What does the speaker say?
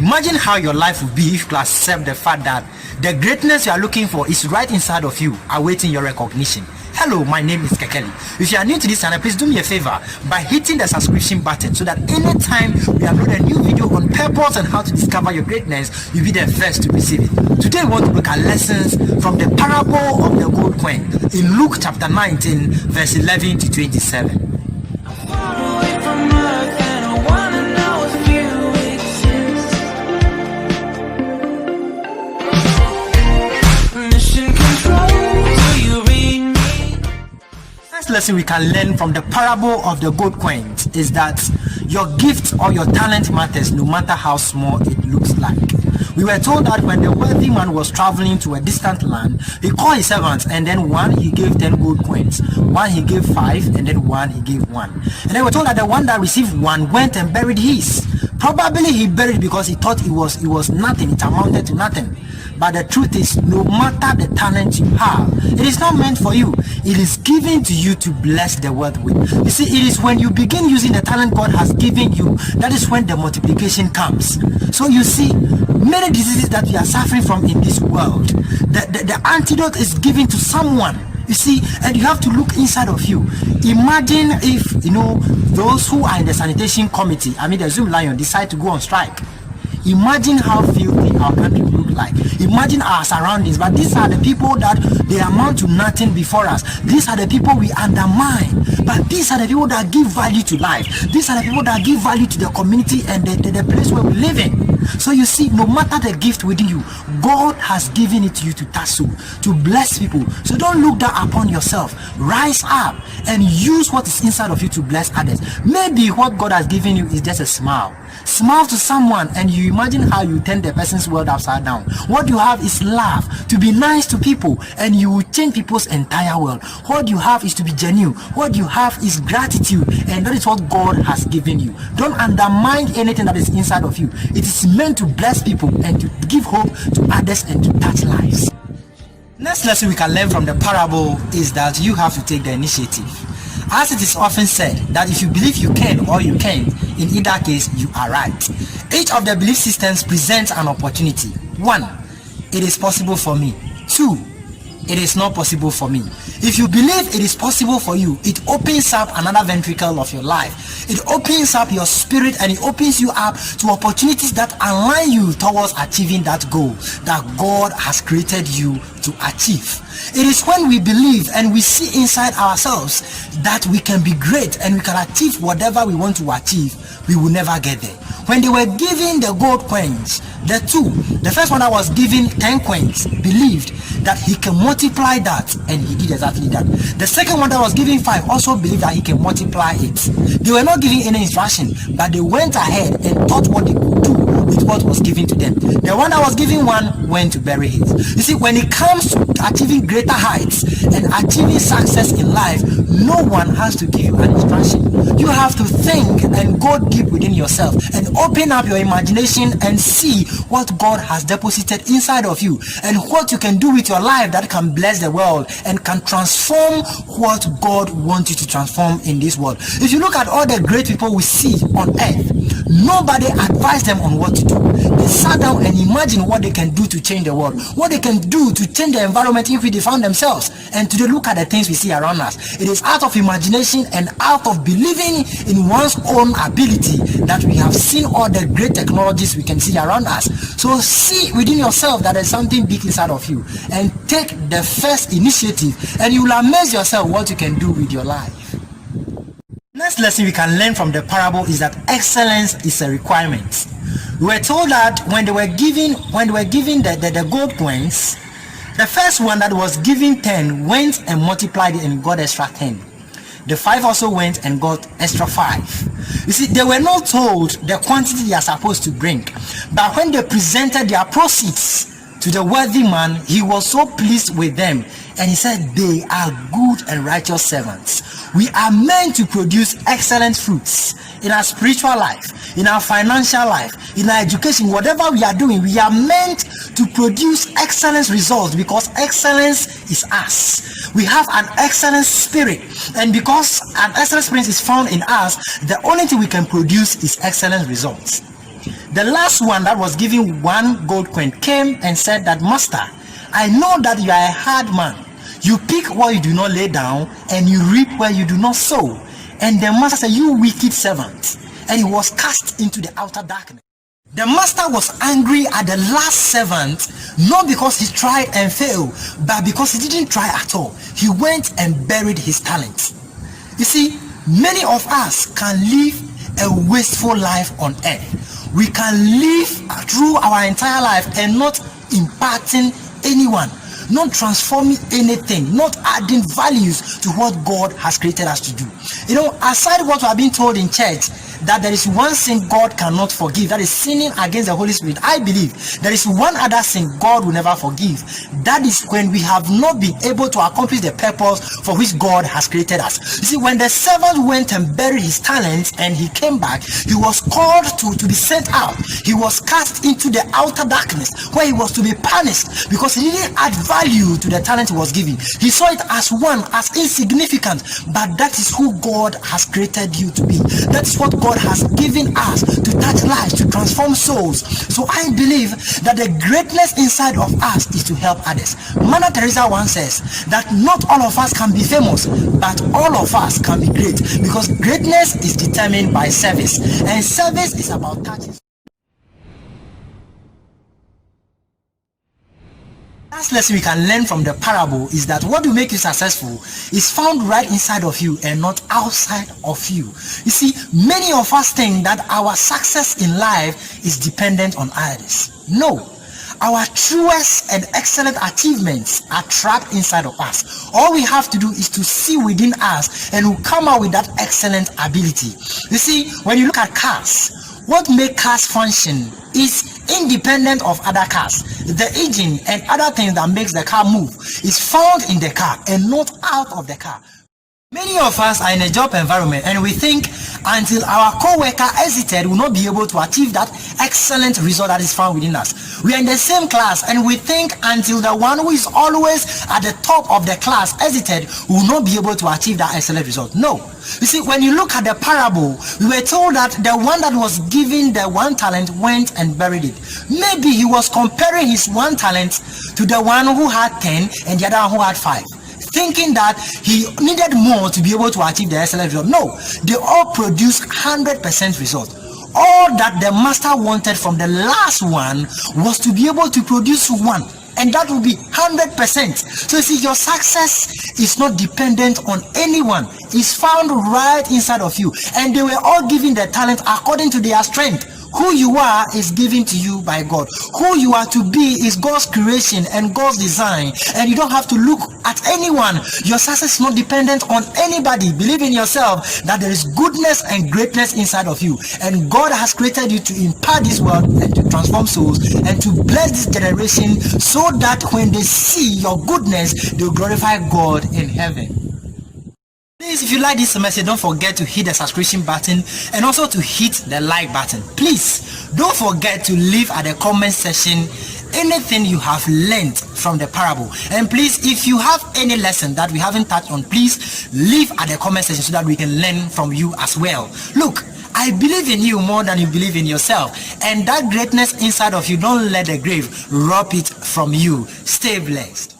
Imagine how your life would be if you accept the fact that the greatness you are looking for is right inside of you, awaiting your recognition. Hello, my name is Kekeli. If you are new to this channel, please do me a favor by hitting the subscription button so that anytime we upload a new video on purpose and how to discover your greatness, you'll be the first to receive it. Today we want to look at lessons from the parable of the gold coin in Luke chapter 19 verse 11 to 27. Lesson we can learn from the parable of the gold coins is that your gift or your talent matters no matter how small it looks like. We were told that when the wealthy man was traveling to a distant land, he called his servants, and then one he gave 10 gold coins, one he gave 5, and then one he gave 1. And they were told that the one that received 1 went and buried his. Probably he buried because he thought it was nothing, it amounted to nothing. But the truth is, no matter the talent you have, it is not meant for you. It is given to you to bless the world with. You see, it is when you begin using the talent God has given you, that is when the multiplication comes. So you see, many diseases that we are suffering from in this world, the antidote is given to someone. You see, and you have to look inside of you. Imagine if, those who are in the sanitation committee, the Zoom Lion, decide to go on strike. Imagine how filthy our country would look like. Imagine our surroundings. But these are the people that they amount to nothing before us. These are the people we undermine. But these are the people that give value to life. These are the people that give value to the community and the place where we live in. So you see, no matter the gift within you, God has given it to you to tussle, to bless people. So don't look down upon yourself. Rise up and use what is inside of you to bless others. Maybe what God has given you is just a smile. Smile to someone and you imagine how you turn the person's world upside down. What you have is love, to be nice to people, and you will change people's entire world. What you have is to be genuine. What you have is gratitude, and that is what God has given you. Don't undermine anything that is inside of you. It is meant to bless people and to give hope to others and to touch lives. Next lesson we can learn from the parable is that you have to take the initiative. As it is often said that if you believe you can or you can't, in either case you are right. Each of the belief systems presents an opportunity. 1. It is possible for me. 2. It is not possible for me. If you believe it is possible for you, it opens up another ventricle of your life. It opens up your spirit and it opens you up to opportunities that align you towards achieving that goal that God has created you to achieve. It is when we believe and we see inside ourselves that we can be great and we can achieve whatever we want to achieve, we will never get there. When they were giving the gold coins, the first one that was given 10 coins believed that he can multiply that, and he did exactly that. The second one that was given 5 also believed that he can multiply it. They were not giving any instruction, but they went ahead and thought what they could do with what was given to them. The one that was given 1 went to bury it. You see, when it comes to achieving greater heights and achieving success in life, no one has to give you an instruction. You have to think and go deep within yourself and open up your imagination and see what God has deposited inside of you and what you can do with your life that can bless the world and can transform what God wants you to transform in this world. If you look at all the great people we see on earth, nobody advised them on what to do. They sat down and imagined what they can do to change the world, what they can do to change the environment in which they found themselves. And today, look at the things we see around us. It is out of imagination and out of believing in one's own ability that we have seen all the great technologies we can see around us. So see within yourself that there's something big inside of you and take the first initiative, and you will amaze yourself what you can do with your life. Next lesson we can learn from the parable is that excellence is a requirement. We were told that when they were given the gold coins, the first one that was given 10 went and multiplied it and got extra 10. The 5 also went and got extra 5. You see, they were not told the quantity they are supposed to bring, but when they presented their proceeds to the wealthy man, he was so pleased with them, and he said, they are good and righteous servants. We are meant to produce excellent fruits in our spiritual life, in our financial life, in our education. Whatever we are doing, we are meant to produce excellent results because excellence is us. We have an excellent spirit, and because an excellent spirit is found in us, the only thing we can produce is excellent results. The last one that was given 1 gold coin came and said that, Master, I know that you are a hard man. You pick what you do not lay down, and you reap where you do not sow. And the master said, you wicked servant. And he was cast into the outer darkness. The master was angry at the last servant, not because he tried and failed, but because he didn't try at all. He went and buried his talent. You see, many of us can live a wasteful life on earth. We can live through our entire life and not impacting anyone, not transforming anything, not adding values to what God has created us to do. You know, aside what we have been told in church, that there is one sin God cannot forgive, that is sinning against the Holy Spirit, I believe there is one other sin God will never forgive. That is when we have not been able to accomplish the purpose for which God has created us. You see, when the servant went and buried his talents and he came back, he was called to be sent out. He was cast into the outer darkness where he was to be punished because he didn't add value to the talent he was given. He saw it as as insignificant, but that is who God has created you to be. That is what God has given us to touch lives, to transform souls. So I believe that the greatness inside of us is to help others. Mother Teresa once says that not all of us can be famous, but all of us can be great, because greatness is determined by service, and service is about touching. Last lesson we can learn from the parable is that what will make you successful is found right inside of you and not outside of you. You see, many of us think that our success in life is dependent on others. No. Our truest and excellent achievements are trapped inside of us. All we have to do is to see within us and we'll come out with that excellent ability. You see, when you look at cars, what makes cars function is independent of other cars. The engine and other things that makes the car move is found in the car and not out of the car. Many of us are in a job environment and we think until our co-worker exited, we will not be able to achieve that excellent result that is found within us. We are in the same class and we think until the one who is always at the top of the class exited, we will not be able to achieve that excellent result. No. You see, when you look at the parable, we were told that the one that was given the 1 talent went and buried it. Maybe he was comparing his 1 talent to the one who had 10 and the other one who had 5. Thinking that he needed more to be able to achieve the excellent result. No, they all produced 100% result. All that the master wanted from the last one was to be able to produce 1, and that will be 100%. So you see, your success is not dependent on anyone. It's found right inside of you, and they were all given their talent according to their strength. Who you are is given to you by God. Who you are to be is God's creation and God's design, and you don't have to look at anyone. Your success is not dependent on anybody. Believe in yourself that there is goodness and greatness inside of you, and God has created you to impart this world and to transform souls and to bless this generation, so that when they see your goodness, they will glorify God in heaven. Please, if you like this message, don't forget to hit the subscription button and also to hit the like button. Please don't forget to leave at the comment section anything you have learned from the parable. And please, if you have any lesson that we haven't touched on, please leave at the comment section so that we can learn from you as well. Look, I believe in you more than you believe in yourself, and that greatness inside of you, don't let the grave rob it from you. Stay blessed.